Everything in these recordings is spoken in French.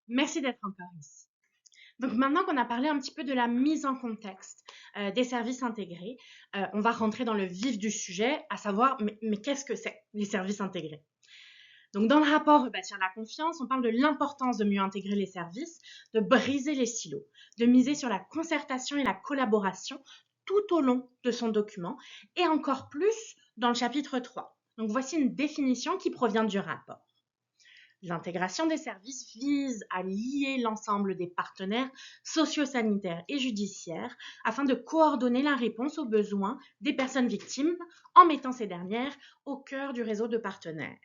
Merci d'être encore ici. Donc maintenant qu'on a parlé un petit peu de la mise en contexte des services intégrés, on va rentrer dans le vif du sujet, à savoir, mais qu'est-ce que c'est les services intégrés? Donc dans le rapport Rebâtir la confiance, on parle de l'importance de mieux intégrer les services, de briser les silos, de miser sur la concertation et la collaboration tout au long de son document, et encore plus dans le chapitre 3. Donc voici une définition qui provient du rapport. L'intégration des services vise à lier l'ensemble des partenaires socio-sanitaires et judiciaires afin de coordonner la réponse aux besoins des personnes victimes en mettant ces dernières au cœur du réseau de partenaires.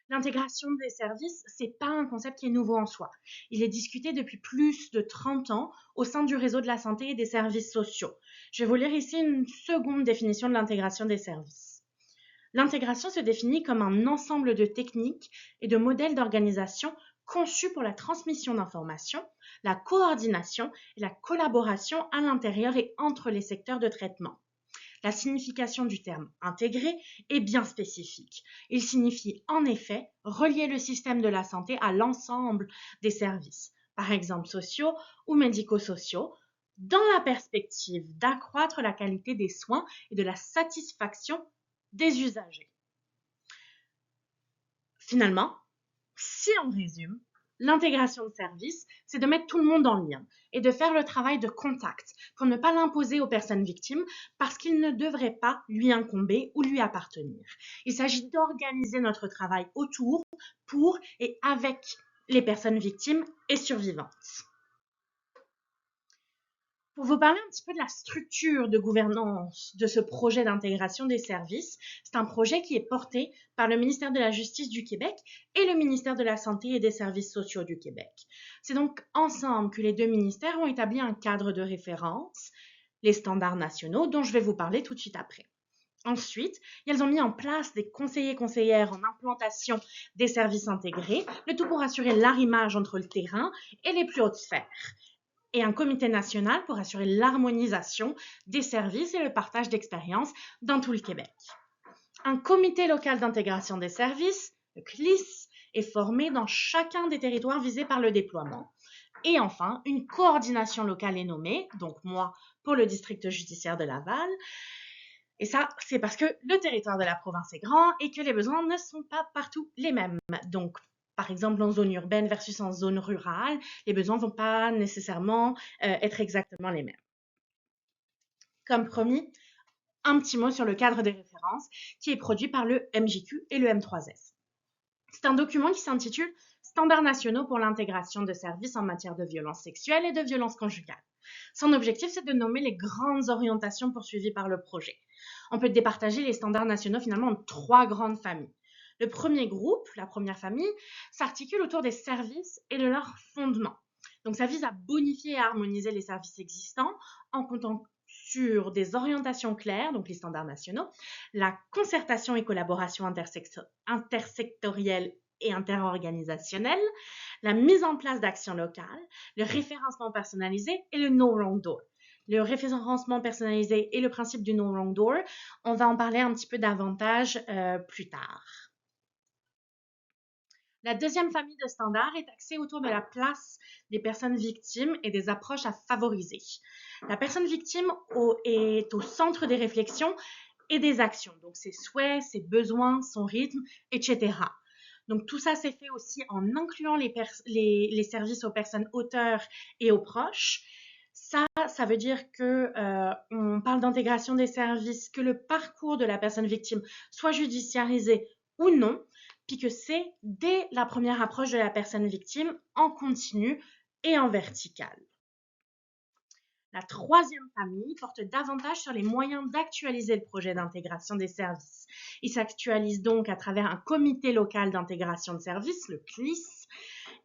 L'intégration des services, c'est pas un concept qui est nouveau en soi. Il est discuté depuis plus de 30 ans au sein du réseau de la santé et des services sociaux. Je vais vous lire ici une seconde définition de l'intégration des services. L'intégration se définit comme un ensemble de techniques et de modèles d'organisation conçus pour la transmission d'informations, la coordination et la collaboration à l'intérieur et entre les secteurs de traitement. La signification du terme intégré est bien spécifique. Il signifie en effet relier le système de la santé à l'ensemble des services, par exemple sociaux ou médico-sociaux, dans la perspective d'accroître la qualité des soins et de la satisfaction des usagers. Finalement, si on résume, l'intégration de services, c'est de mettre tout le monde en lien et de faire le travail de contact pour ne pas l'imposer aux personnes victimes parce qu'il ne devrait pas lui incomber ou lui appartenir. Il s'agit d'organiser notre travail autour, pour et avec les personnes victimes et survivantes. Pour vous parler un petit peu de la structure de gouvernance de ce projet d'intégration des services, c'est un projet qui est porté par le ministère de la Justice du Québec et le ministère de la Santé et des Services sociaux du Québec. C'est donc ensemble que les deux ministères ont établi un cadre de référence, les standards nationaux, dont je vais vous parler tout de suite après. Ensuite, ils ont mis en place des conseillers conseillères en implantation des services intégrés, le tout pour assurer l'arrimage entre le terrain et les plus hautes sphères, et un comité national pour assurer l'harmonisation des services et le partage d'expériences dans tout le Québec. Un comité local d'intégration des services, le CLIS, est formé dans chacun des territoires visés par le déploiement. Et enfin, une coordination locale est nommée, donc moi pour le district judiciaire de Laval. Et ça, c'est parce que le territoire de la province est grand et que les besoins ne sont pas partout les mêmes. Donc, par exemple, en zone urbaine versus en zone rurale, les besoins ne vont pas nécessairement être exactement les mêmes. Comme promis, un petit mot sur le cadre des références qui est produit par le MJQ et le M3S. C'est un document qui s'intitule Standards nationaux pour l'intégration de services en matière de violences sexuelles et de violences conjugales. Son objectif, c'est de nommer les grandes orientations poursuivies par le projet. On peut départager les standards nationaux finalement en 3 grandes familles. Le premier groupe, la première famille, s'articule autour des services et de leurs fondements. Donc ça vise à bonifier et à harmoniser les services existants en comptant sur des orientations claires, donc les standards nationaux, la concertation et collaboration intersectorielle et interorganisationnelle, la mise en place d'actions locales, le référencement personnalisé et le no wrong door. Le référencement personnalisé et le principe du no wrong door, on va en parler un petit peu davantage plus tard. La deuxième famille de standards est axée autour de la place des personnes victimes et des approches à favoriser. La personne victime est au centre des réflexions et des actions, donc ses souhaits, ses besoins, son rythme, etc. Donc tout ça s'est fait aussi en incluant les services aux personnes auteurs et aux proches. Ça veut dire que on parle d'intégration des services, que le parcours de la personne victime soit judiciarisé ou non, puis que c'est dès la première approche de la personne victime en continu et en vertical. La troisième famille porte davantage sur les moyens d'actualiser le projet d'intégration des services. Il s'actualise donc à travers un comité local d'intégration de services, le CLIS,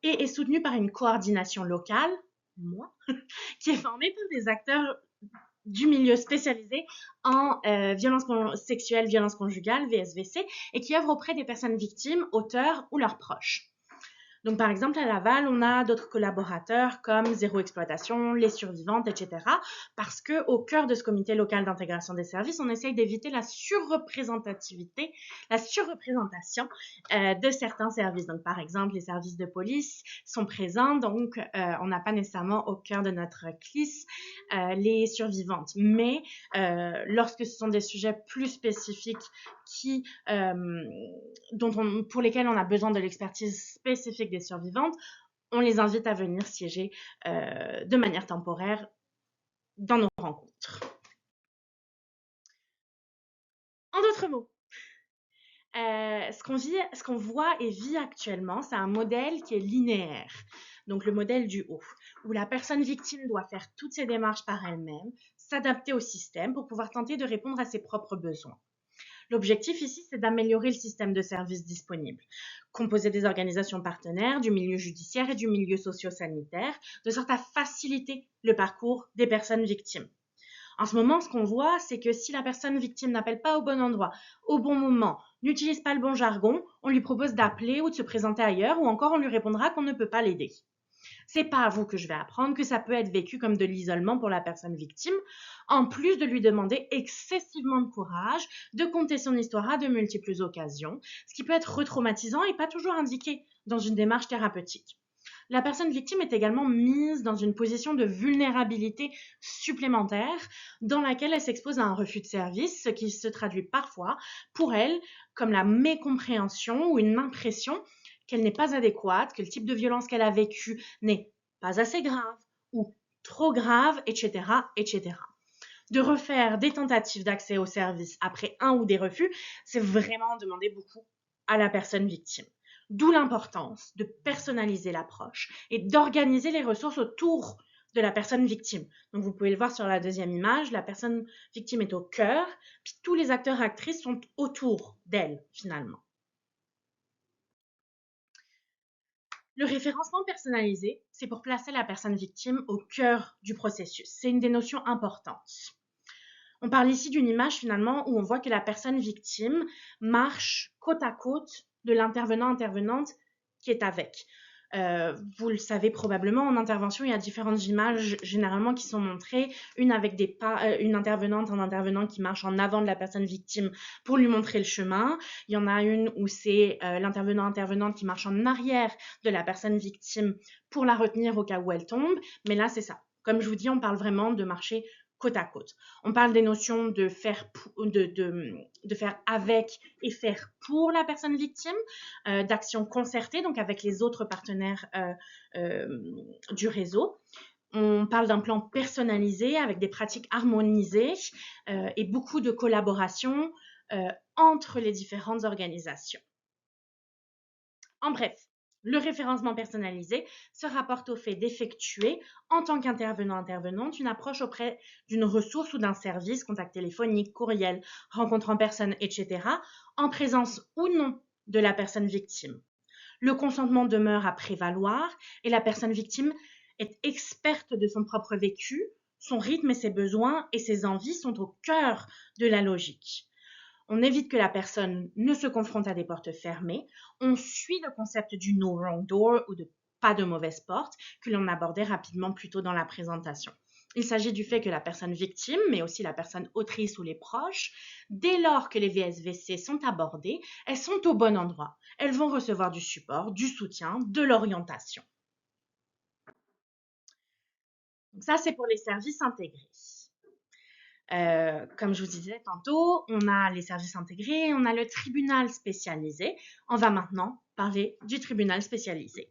et est soutenu par une coordination locale, moi, qui est formée par des acteurs du milieu spécialisé en violences sexuelles, violences conjugales, VSVC, et qui œuvre auprès des personnes victimes, auteurs ou leurs proches. Donc, par exemple, à Laval, on a d'autres collaborateurs comme Zéro Exploitation, Les Survivantes, etc. Parce qu'au cœur de ce comité local d'intégration des services, on essaye d'éviter la surreprésentation de certains services. Donc, par exemple, les services de police sont présents, donc on n'a pas nécessairement au cœur de notre CLIS les survivantes. Mais lorsque ce sont des sujets plus spécifiques qui pour lesquels on a besoin de l'expertise spécifique des survivantes, on les invite à venir siéger de manière temporaire dans nos rencontres. En d'autres mots, ce qu'on voit et vit actuellement, c'est un modèle qui est linéaire, donc le modèle du haut, où la personne victime doit faire toutes ses démarches par elle-même, s'adapter au système pour pouvoir tenter de répondre à ses propres besoins. L'objectif ici, c'est d'améliorer le système de services disponible, composé des organisations partenaires, du milieu judiciaire et du milieu socio-sanitaire, de sorte à faciliter le parcours des personnes victimes. En ce moment, ce qu'on voit, c'est que si la personne victime n'appelle pas au bon endroit, au bon moment, n'utilise pas le bon jargon, on lui propose d'appeler ou de se présenter ailleurs, ou encore on lui répondra qu'on ne peut pas l'aider. C'est pas à vous que je vais apprendre que ça peut être vécu comme de l'isolement pour la personne victime, en plus de lui demander excessivement de courage, de conter son histoire à de multiples occasions, ce qui peut être retraumatisant et pas toujours indiqué dans une démarche thérapeutique. La personne victime est également mise dans une position de vulnérabilité supplémentaire dans laquelle elle s'expose à un refus de service, ce qui se traduit parfois pour elle comme la mécompréhension ou une impression qu'elle n'est pas adéquate, que le type de violence qu'elle a vécu n'est pas assez grave ou trop grave, etc., etc. De refaire des tentatives d'accès au service après un ou des refus, c'est vraiment demander beaucoup à la personne victime. D'où l'importance de personnaliser l'approche et d'organiser les ressources autour de la personne victime. Donc vous pouvez le voir sur la deuxième image, la personne victime est au cœur, puis tous les acteurs et actrices sont autour d'elle finalement. Le référencement personnalisé, c'est pour placer la personne victime au cœur du processus. C'est une des notions importantes. On parle ici d'une image finalement où on voit que la personne victime marche côte à côte de l'intervenant-intervenante qui est avec. Vous le savez probablement, en intervention, il y a différentes images généralement qui sont montrées, une avec des pas, une intervenante, un intervenant qui marche en avant de la personne victime pour lui montrer le chemin. Il y en a une où c'est l'intervenant-intervenante qui marche en arrière de la personne victime pour la retenir au cas où elle tombe. Mais là, c'est ça. Comme je vous dis, on parle vraiment de marcher côte à côte. On parle des notions de faire avec et faire pour la personne victime, d'actions concertées, donc avec les autres partenaires du réseau. On parle d'un plan personnalisé avec des pratiques harmonisées et beaucoup de collaboration entre les différentes organisations. En bref, le référencement personnalisé se rapporte au fait d'effectuer, en tant qu'intervenant-intervenante, une approche auprès d'une ressource ou d'un service, contact téléphonique, courriel, rencontre en personne, etc., en présence ou non de la personne victime. Le consentement demeure à prévaloir et la personne victime est experte de son propre vécu, son rythme et ses besoins et ses envies sont au cœur de la logique. On évite que la personne ne se confronte à des portes fermées. On suit le concept du no wrong door ou de pas de mauvaise porte que l'on abordait rapidement plus tôt dans la présentation. Il s'agit du fait que la personne victime, mais aussi la personne autrice ou les proches, dès lors que les VSVC sont abordés, elles sont au bon endroit. Elles vont recevoir du support, du soutien, de l'orientation. Donc ça, c'est pour les services intégrés. Comme je vous disais tantôt, on a les services intégrés, on a le tribunal spécialisé. On va maintenant parler du tribunal spécialisé.